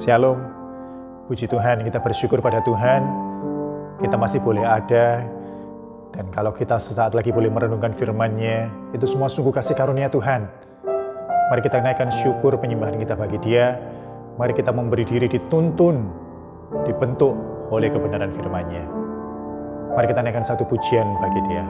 Shalom, puji Tuhan, kita bersyukur pada Tuhan, kita masih boleh ada, dan kalau kita sesaat lagi boleh merenungkan firman-Nya, itu semua sungguh kasih karunia Tuhan. Mari kita naikkan syukur penyembahan kita bagi Dia, mari kita memberi diri dituntun, dibentuk oleh kebenaran firman-Nya. Mari kita naikkan satu pujian bagi Dia.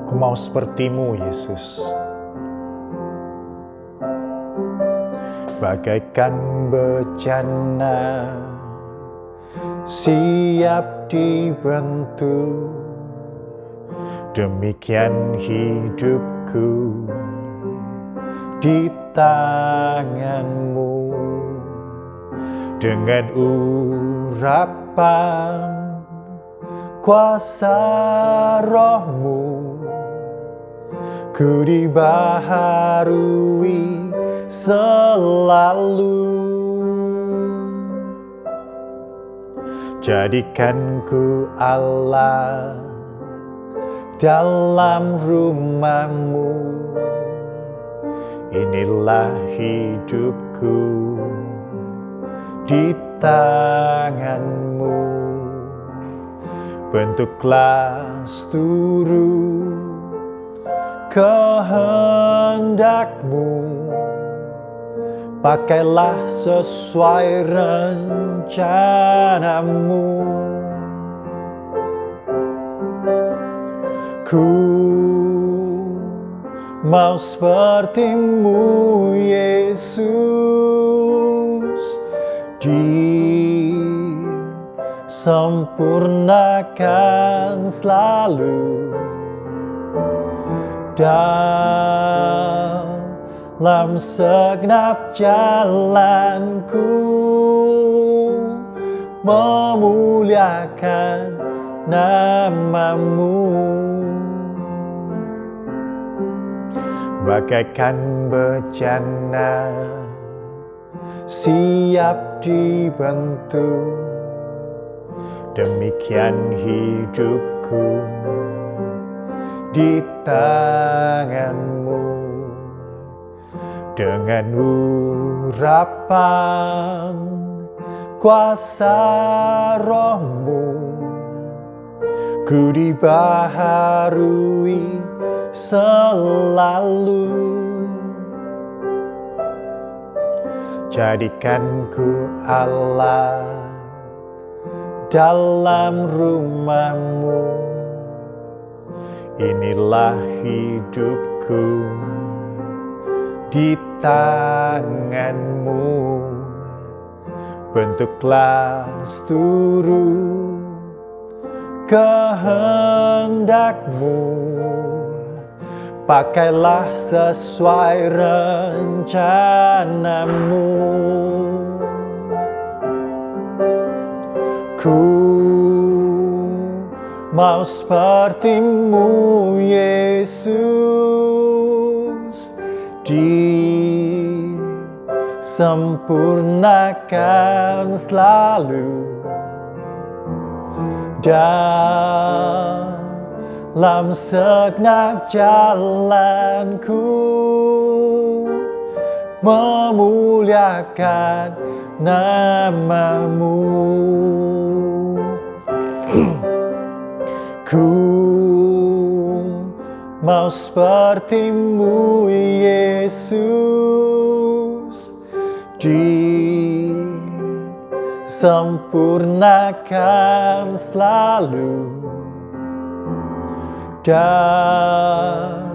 Ku mau seperti-Mu, Yesus. Bagaikan bejana, siap dibentuk, demikian hidupku di tangan-Mu. Dengan urapan kuasa Roh-Mu, ku dibaharui selalu. Jadikan ku Allah dalam rumah-Mu, inilah hidupku di tangan-Mu. Bentuklah seluruh kehendak-Mu, pakailah sesuai rencana-Mu. Ku mau seperti-Mu, Yesus, disempurnakan selalu dalam segenap jalanku, memuliakan nama-Mu. Bagaikan bejana, siap dibentuk, demikian hidupku di tangan-Mu. Dengan urapan kuasa Roh-Mu, ku dibaharui selalu. Jadikan ku Allah dalam rumah-Mu, inilah hidupku di tangan-Mu. Bentuklah seluruh kehendak-Mu, pakailah sesuai rencana-Mu. Ku mau seperti-Mu, Yesus, disempurnakan selalu dalam segenap jalanku, memuliakan nama-Mu. Ku mau seperti-Mu, Yesus, disempurnakan selalu dalam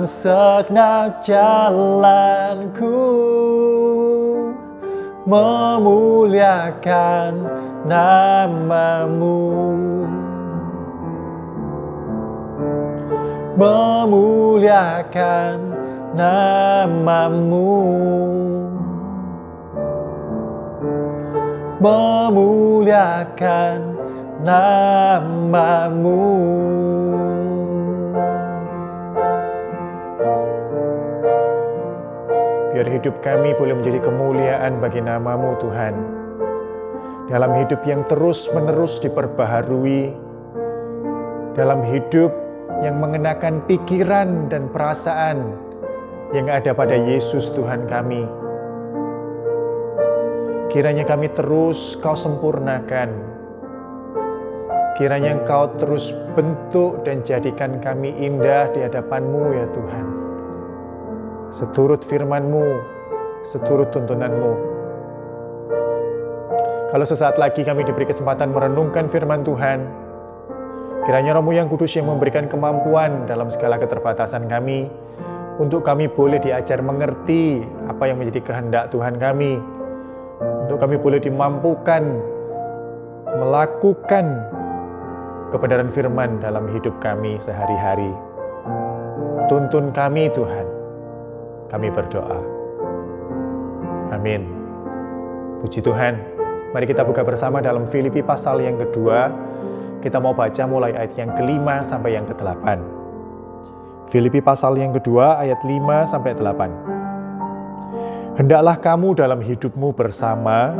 segenap jalanku, memuliakan nama-Mu. Memuliakan nama-Mu. Memuliakan nama-Mu. Biar hidup kami boleh menjadi kemuliaan bagi nama-Mu, Tuhan. Dalam hidup yang terus-menerus diperbaharui, dalam hidup yang mengenakan pikiran dan perasaan yang ada pada Yesus Tuhan kami. Kiranya kami terus Kau sempurnakan. Kiranya Engkau terus bentuk dan jadikan kami indah di hadapan-Mu ya Tuhan. Seturut firman-Mu, seturut tuntunan-Mu. Kalau sesaat lagi kami diberi kesempatan merenungkan firman Tuhan, kiranya Roh-Mu yang kudus yang memberikan kemampuan dalam segala keterbatasan kami, untuk kami boleh diajar mengerti apa yang menjadi kehendak Tuhan kami, untuk kami boleh dimampukan melakukan kebenaran firman dalam hidup kami sehari-hari. Tuntun kami Tuhan, kami berdoa. Amin. Puji Tuhan. Mari kita buka bersama dalam Filipi pasal yang kedua. Kita mau baca mulai ayat yang ke-5 sampai yang ke-8. Filipi pasal yang kedua ayat 5 sampai 8. Hendaklah kamu dalam hidupmu bersama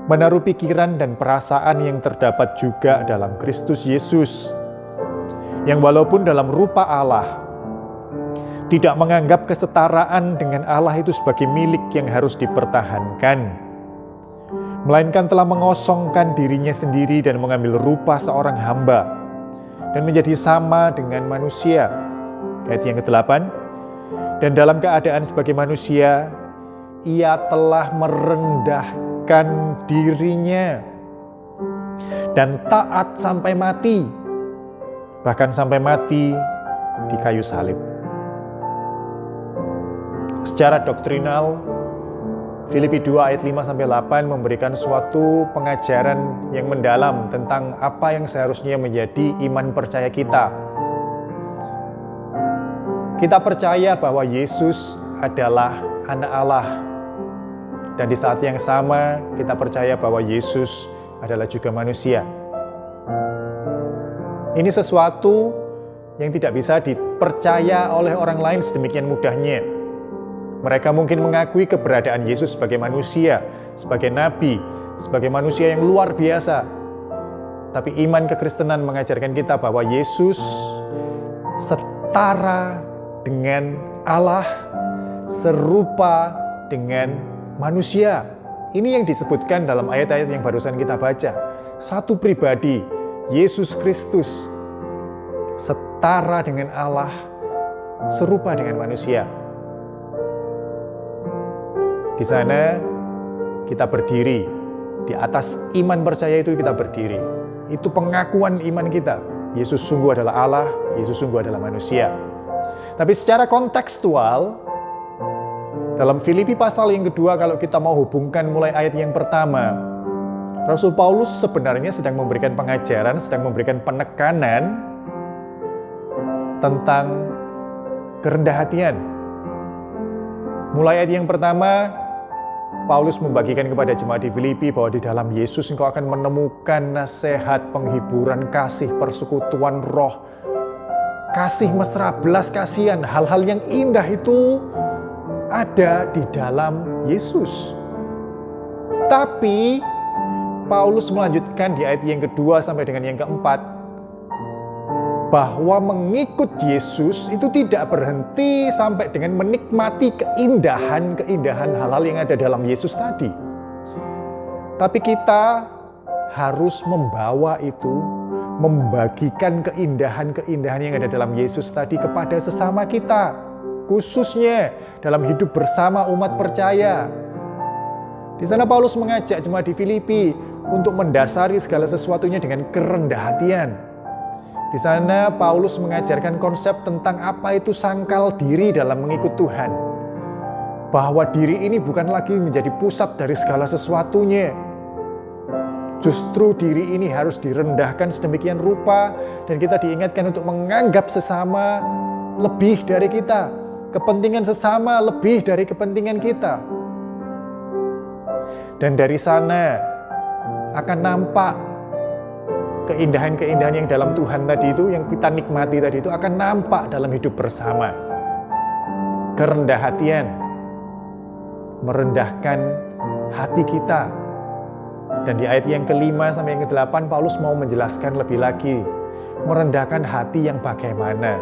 menaruh pikiran dan perasaan yang terdapat juga dalam Kristus Yesus, yang walaupun dalam rupa Allah, tidak menganggap kesetaraan dengan Allah itu sebagai milik yang harus dipertahankan, melainkan telah mengosongkan dirinya sendiri dan mengambil rupa seorang hamba, dan menjadi sama dengan manusia. Ayat yang ke-8, dan dalam keadaan sebagai manusia, Ia telah merendahkan dirinya dan taat sampai mati, bahkan sampai mati di kayu salib. Secara doktrinal, Filipi 2 ayat 5-8 memberikan suatu pengajaran yang mendalam tentang apa yang seharusnya menjadi iman percaya kita. Kita percaya bahwa Yesus adalah anak Allah. Dan di saat yang sama, kita percaya bahwa Yesus adalah juga manusia. Ini sesuatu yang tidak bisa dipercaya oleh orang lain sedemikian mudahnya. Mereka mungkin mengakui keberadaan Yesus sebagai manusia, sebagai nabi, sebagai manusia yang luar biasa. Tapi iman kekristenan mengajarkan kita bahwa Yesus setara dengan Allah, serupa dengan manusia. Ini yang disebutkan dalam ayat-ayat yang barusan kita baca. Satu pribadi, Yesus Kristus, setara dengan Allah, serupa dengan manusia. Di sana kita berdiri, di atas iman percaya itu kita berdiri. Itu pengakuan iman kita. Yesus sungguh adalah Allah, Yesus sungguh adalah manusia. Tapi secara kontekstual, dalam Filipi pasal yang kedua, kalau kita mau hubungkan mulai ayat yang pertama, Rasul Paulus sebenarnya sedang memberikan pengajaran, sedang memberikan penekanan tentang kerendah hatian. Mulai ayat yang pertama, Paulus membagikan kepada jemaat di Filipi bahwa di dalam Yesus engkau akan menemukan nasihat, penghiburan, kasih, persekutuan roh, kasih mesra, belas kasihan, hal-hal yang indah itu ada di dalam Yesus. Tapi Paulus melanjutkan di ayat yang kedua sampai dengan yang keempat, bahwa mengikut Yesus itu tidak berhenti sampai dengan menikmati keindahan hal-hal yang ada dalam Yesus tadi. Tapi kita harus membawa itu, membagikan keindahan yang ada dalam Yesus tadi kepada sesama kita, khususnya dalam hidup bersama umat percaya. Di sana Paulus mengajak jemaat di Filipi untuk mendasari segala sesuatunya dengan kerendah hatian. Di sana Paulus mengajarkan konsep tentang apa itu sangkal diri dalam mengikut Tuhan. Bahwa diri ini bukan lagi menjadi pusat dari segala sesuatunya. Justru diri ini harus direndahkan sedemikian rupa dan kita diingatkan untuk menganggap sesama lebih dari kita. Kepentingan sesama lebih dari kepentingan kita. Dan dari sana akan nampak keindahan-keindahan yang dalam Tuhan tadi itu, yang kita nikmati tadi itu akan nampak dalam hidup bersama. Kerendah hatian, merendahkan hati kita. Dan di ayat yang ke-5 sampai yang ke-8 Paulus mau menjelaskan lebih lagi Merendahkan hati yang bagaimana?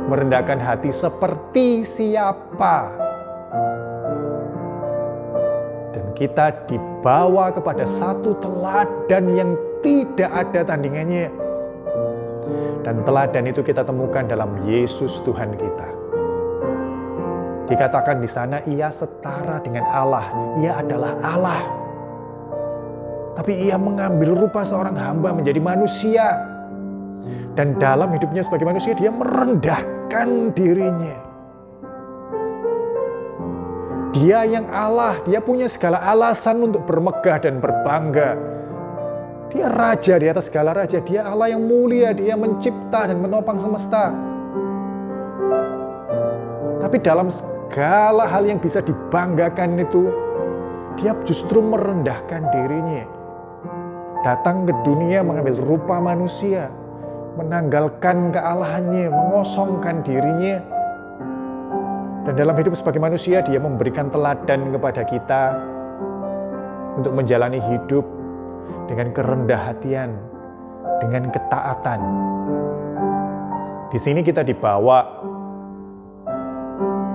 Merendahkan hati seperti siapa? Dan kita dibawa kepada satu teladan yang tidak ada tandingannya. Dan teladan itu kita temukan dalam Yesus Tuhan kita. Dikatakan di sana ia setara dengan Allah, ia adalah Allah. Tapi ia mengambil rupa seorang hamba menjadi manusia. Dan dalam hidupnya sebagai manusia dia merendahkan dirinya. Dia yang Allah, dia punya segala alasan untuk bermegah dan berbangga. Dia raja di atas segala raja, dia Allah yang mulia, dia mencipta dan menopang semesta. Tapi dalam segala hal yang bisa dibanggakan itu, dia justru merendahkan dirinya. Datang ke dunia mengambil rupa manusia, menanggalkan kealahannya, mengosongkan dirinya. Dan dalam hidup sebagai manusia, dia memberikan teladan kepada kita untuk menjalani hidup dengan kerendah hatian, dengan ketaatan. Di sini kita dibawa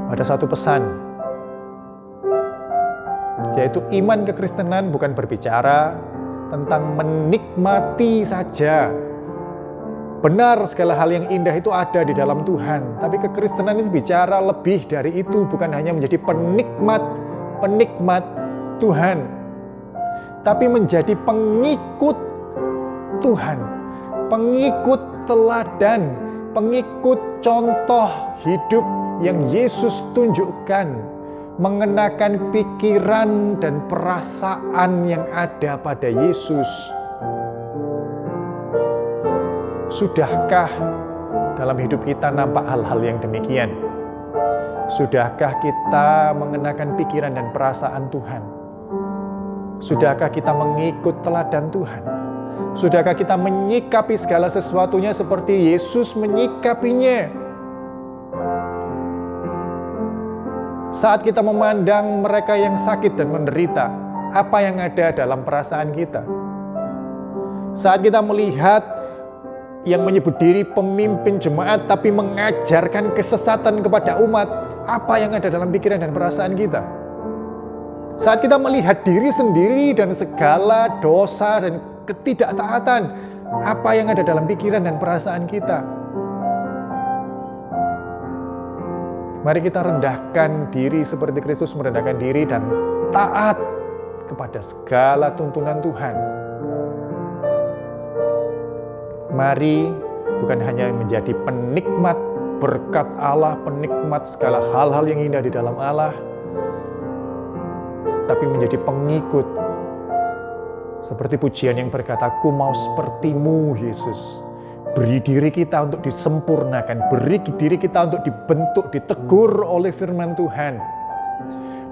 pada satu pesan, yaitu iman kekristenan bukan berbicara tentang menikmati saja. Benar, segala hal yang indah itu ada di dalam Tuhan. Tapi kekristenan itu bicara lebih dari itu. Bukan hanya menjadi penikmat Tuhan. Tapi menjadi pengikut Tuhan. Pengikut teladan. Pengikut contoh hidup yang Yesus tunjukkan. Mengenakan pikiran dan perasaan yang ada pada Yesus. Sudahkah dalam hidup kita nampak hal-hal yang demikian? Sudahkah kita mengenakan pikiran dan perasaan Tuhan? Sudahkah kita mengikut teladan Tuhan? Sudahkah kita menyikapi segala sesuatunya seperti Yesus menyikapinya? Saat kita memandang mereka yang sakit dan menderita, apa yang ada dalam perasaan kita? Saat kita melihat yang menyebut diri pemimpin jemaat tapi mengajarkan kesesatan kepada umat, apa yang ada dalam pikiran dan perasaan kita? Saat kita melihat diri sendiri dan segala dosa dan ketidaktaatan, apa yang ada dalam pikiran dan perasaan kita? Mari kita rendahkan diri seperti Kristus merendahkan diri dan taat kepada segala tuntunan Tuhan. Mari bukan hanya menjadi penikmat berkat Allah, penikmat segala hal-hal yang indah di dalam Allah, tapi menjadi pengikut. Seperti pujian yang berkata, "Ku mau sepertimu, Yesus." Beri diri kita untuk disempurnakan, beri diri kita untuk dibentuk, ditegur oleh firman Tuhan.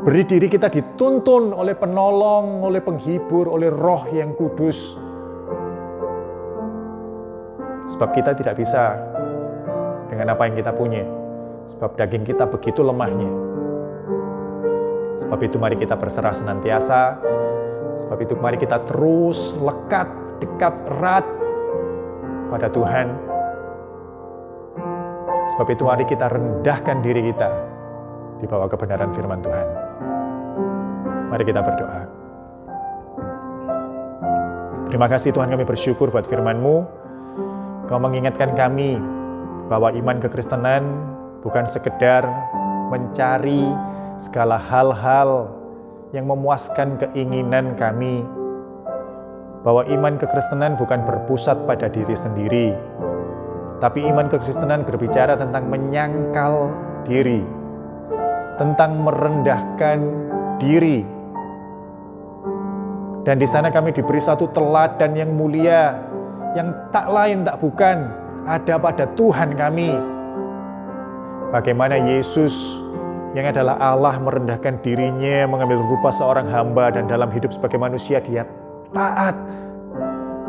Beri diri kita dituntun oleh penolong, oleh penghibur, oleh Roh yang kudus. Sebab kita tidak bisa dengan apa yang kita punya. Sebab daging kita begitu lemahnya. Sebab itu mari kita berserah senantiasa. Sebab itu mari kita terus lekat, dekat, erat pada Tuhan. Sebab itu mari kita rendahkan diri kita di bawah kebenaran firman Tuhan. Mari kita berdoa. Terima kasih Tuhan, kami bersyukur buat firman-Mu. Kau mengingatkan kami bahwa iman kekristenan bukan sekedar mencari segala hal-hal yang memuaskan keinginan kami. Bahwa iman kekristenan bukan berpusat pada diri sendiri. Tapi iman kekristenan berbicara tentang menyangkal diri. Tentang merendahkan diri. Dan di sana kami diberi satu teladan yang mulia, yang tak lain tak bukan ada pada Tuhan kami. Bagaimana Yesus yang adalah Allah merendahkan dirinya, mengambil rupa seorang hamba, dan dalam hidup sebagai manusia dia taat,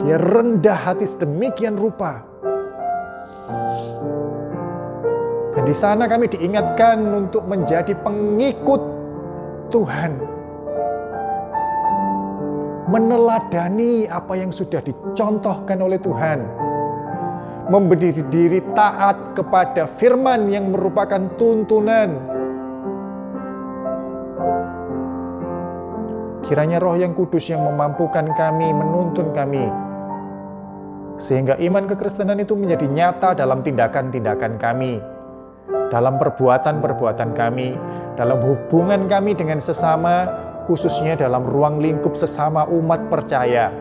dia rendah hati sedemikian rupa. Dan di sana kami diingatkan untuk menjadi pengikut Tuhan. Meneladani apa yang sudah dicontohkan oleh Tuhan. memberi diri taat kepada firman yang merupakan tuntunan. Kiranya Roh yang Kudus yang memampukan kami, menuntun kami, sehingga iman kekristenan itu menjadi nyata dalam tindakan-tindakan kami, dalam perbuatan-perbuatan kami, dalam hubungan kami dengan sesama, khususnya dalam ruang lingkup sesama umat percaya.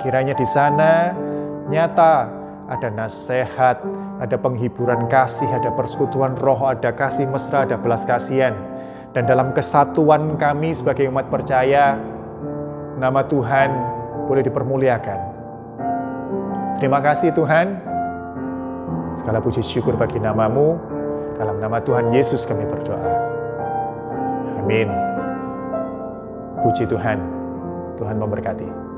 Kiranya di sana nyata ada nasihat, ada penghiburan kasih, ada persekutuan Roh, ada kasih mesra, ada belas kasihan. Dan dalam kesatuan kami sebagai umat percaya, nama Tuhan boleh dipermuliakan. Terima kasih Tuhan. Segala puji syukur bagi nama-Mu. Dalam nama Tuhan Yesus kami berdoa. Amin. Puji Tuhan. Tuhan memberkati.